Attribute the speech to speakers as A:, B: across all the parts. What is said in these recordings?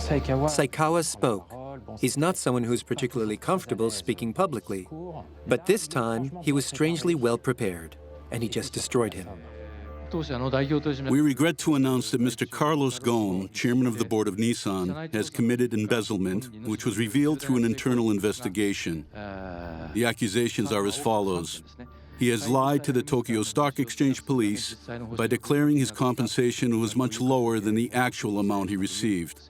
A: Saikawa spoke. He's not someone who's particularly comfortable speaking publicly. But this time, he was strangely well prepared, and he just destroyed him.
B: We regret to announce that Mr. Carlos Ghosn, chairman of the board of Nissan, has committed embezzlement, which was revealed through an internal investigation. The accusations are as follows. He has lied to the Tokyo Stock Exchange police by declaring his compensation was much lower than the actual amount he received.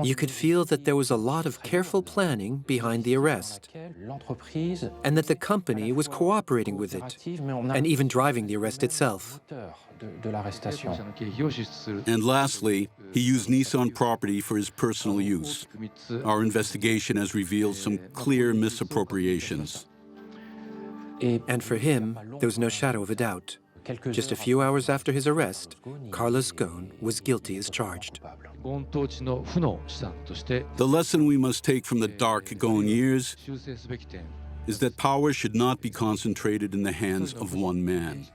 A: You could feel that there was a lot of careful planning behind the arrest, and that the company was cooperating with it, and even driving the arrest itself.
B: And lastly, he used Nissan property for his personal use. Our investigation has revealed some clear misappropriations.
A: And for him, there was no shadow of a doubt. Just a few hours after his arrest, Carlos Ghosn was guilty as charged.
B: The lesson we must take from the dark Ghosn years is that power should not be concentrated in the hands of one man.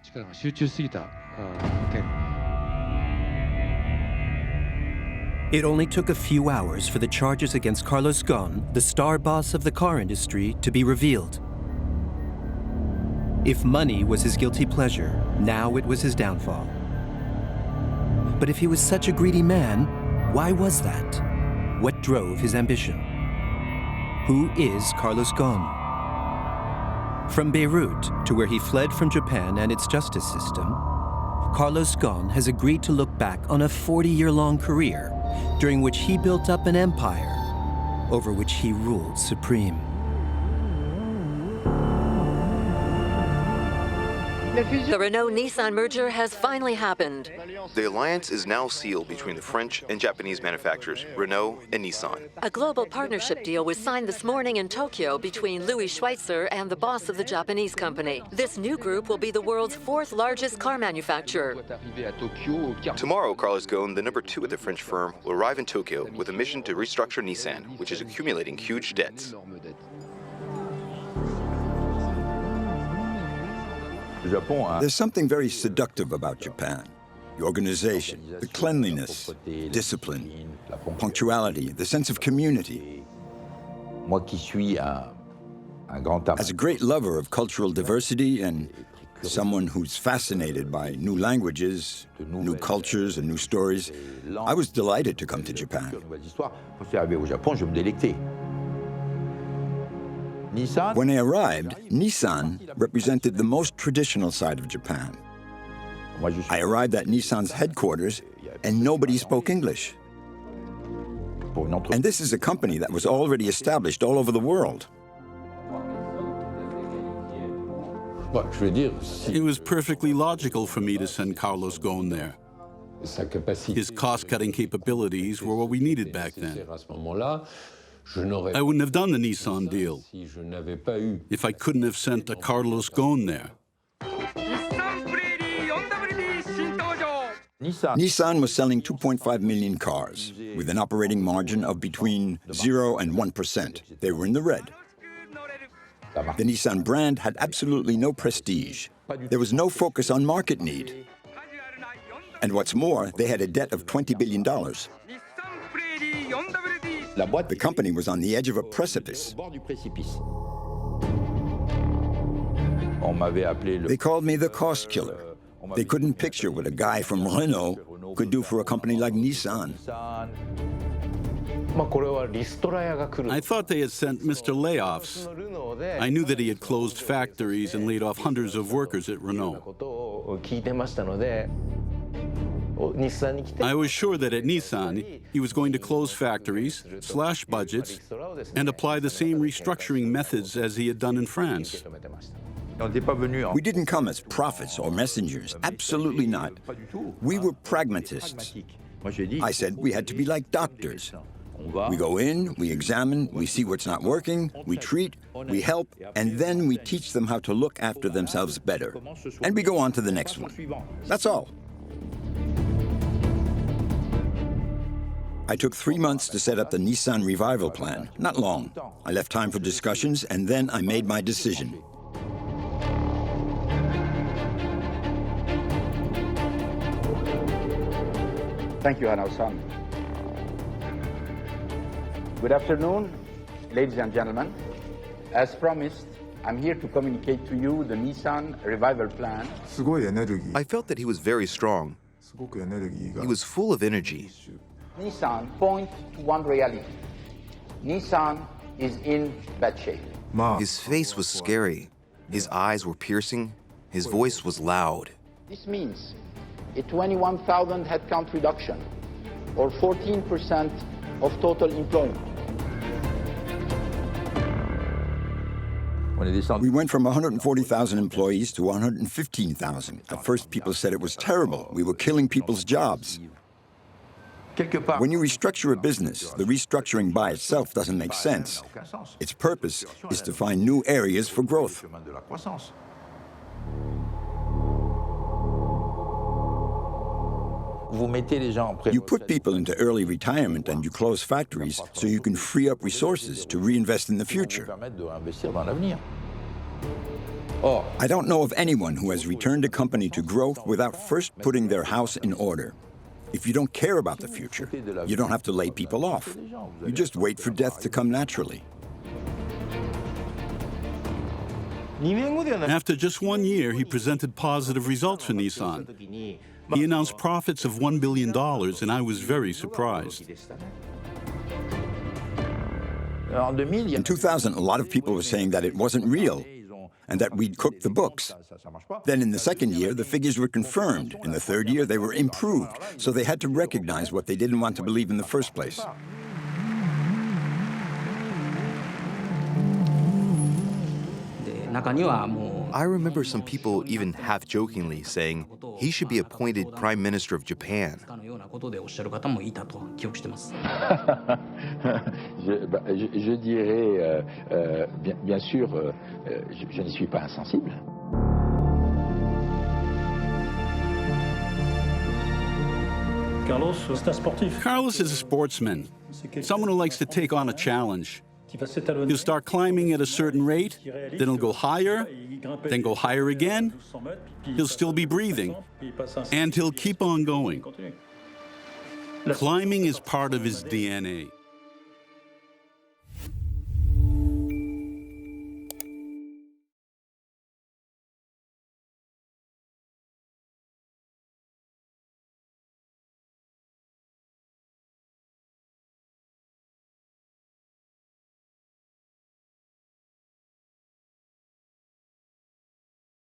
A: It only took a few hours for the charges against Carlos Ghosn, the star boss of the car industry, to be revealed. If money was his guilty pleasure, now it was his downfall. But if he was such a greedy man, why was that? What drove his ambition? Who is Carlos Ghosn? From Beirut to where he fled from Japan and its justice system, Carlos Ghosn has agreed to look back on a 40-year-long career during which he built up an empire over which he ruled supreme.
C: The Renault-Nissan merger has finally happened.
D: The alliance is now sealed between the French and Japanese manufacturers, Renault and Nissan.
C: A global partnership deal was signed this morning in Tokyo between Louis Schweitzer and the boss of the Japanese company. This new group will be the world's fourth largest car manufacturer.
D: Tomorrow, Carlos Ghosn, the number 2 at the French firm, will arrive in Tokyo with a mission to restructure Nissan, which is accumulating huge debts.
E: There's something very seductive about Japan. The organization, the cleanliness, discipline, punctuality, the sense of community. As a great lover of cultural diversity and someone who's fascinated by new languages, new cultures, and new stories, I was delighted to come to Japan. When I arrived, Nissan represented the most traditional side of Japan. I arrived at Nissan's headquarters, and nobody spoke English. And this is a company that was already established all over the world.
B: It was perfectly logical for me to send Carlos Ghosn there. His cost-cutting capabilities were what we needed back then. I wouldn't have done the Nissan deal if I couldn't have sent a Carlos Ghosn there.
E: Nissan was selling 2.5 million cars, with an operating margin of between 0 and 1%. They were in the red. The Nissan brand had absolutely no prestige. There was no focus on market need. And what's more, they had a debt of $20 billion. The company was on the edge of a precipice. They called me the cost killer. They couldn't picture what a guy from Renault could do for a company like Nissan.
B: I thought they had sent Mr. Layoffs. I knew that he had closed factories and laid off hundreds of workers at Renault. I was sure that at Nissan, he was going to close factories, slash budgets, and apply the same restructuring methods as he had done in France.
E: We didn't come as prophets or messengers, absolutely not. We were pragmatists. I said we had to be like doctors. We go in, we examine, we see what's not working, we treat, we help, and then we teach them how to look after themselves better. And we go on to the next one. That's all. I took 3 months to set up the Nissan revival plan. Not long. I left time for discussions, and then I made my decision.
F: Thank you, Haneda-san. Good afternoon, ladies and gentlemen. As promised, I'm here to communicate to you the Nissan revival plan.
D: I felt that he was very strong. He was full of energy.
F: Nissan point to one reality. Nissan is in bad shape.
D: His face was scary. His eyes were piercing. His voice was loud.
F: This means a 21,000 headcount reduction, or 14% of total employment.
E: We went from 140,000 employees to 115,000. At first, people said it was terrible. We were killing people's jobs. When you restructure a business, the restructuring by itself doesn't make sense. Its purpose is to find new areas for growth. You put people into early retirement and you close factories so you can free up resources to reinvest in the future. I don't know of anyone who has returned a company to growth without first putting their house in order. If you don't care about the future, you don't have to lay people off. You just wait for death to come naturally.
B: After just 1 year, he presented positive results for Nissan. He announced profits of $1 billion, and I was very surprised.
E: In 2000, a lot of people were saying that it wasn't real and that we'd cooked the books. Then in the second year, the figures were confirmed. In the third year, they were improved, so they had to recognize what they didn't want to believe in the first place.
D: I remember some people even half-jokingly saying he should be appointed Prime Minister of Japan.
F: Je dirais, bien sûr, je ne suis pas insensible.
B: Carlos is a sportsman, someone who likes to take on a challenge. He'll start climbing at a certain rate, then he'll go higher, then go higher again. He'll still be breathing, and he'll keep on going. Climbing is part of his DNA.